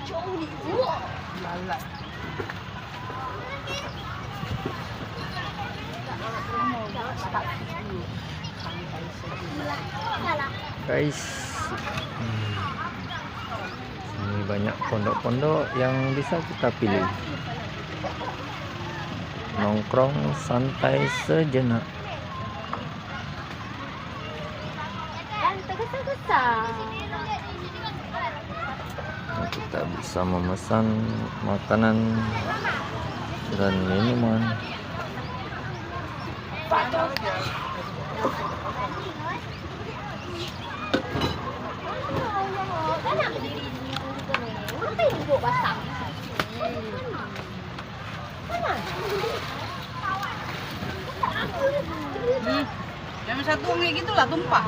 Lala. Guys, ini banyak pondok-pondok yang bisa kita pilih. Nongkrong santai sejenak. Nah, kita bisa memesan makanan dan minuman. Yang satu kayak gitulah tumpah.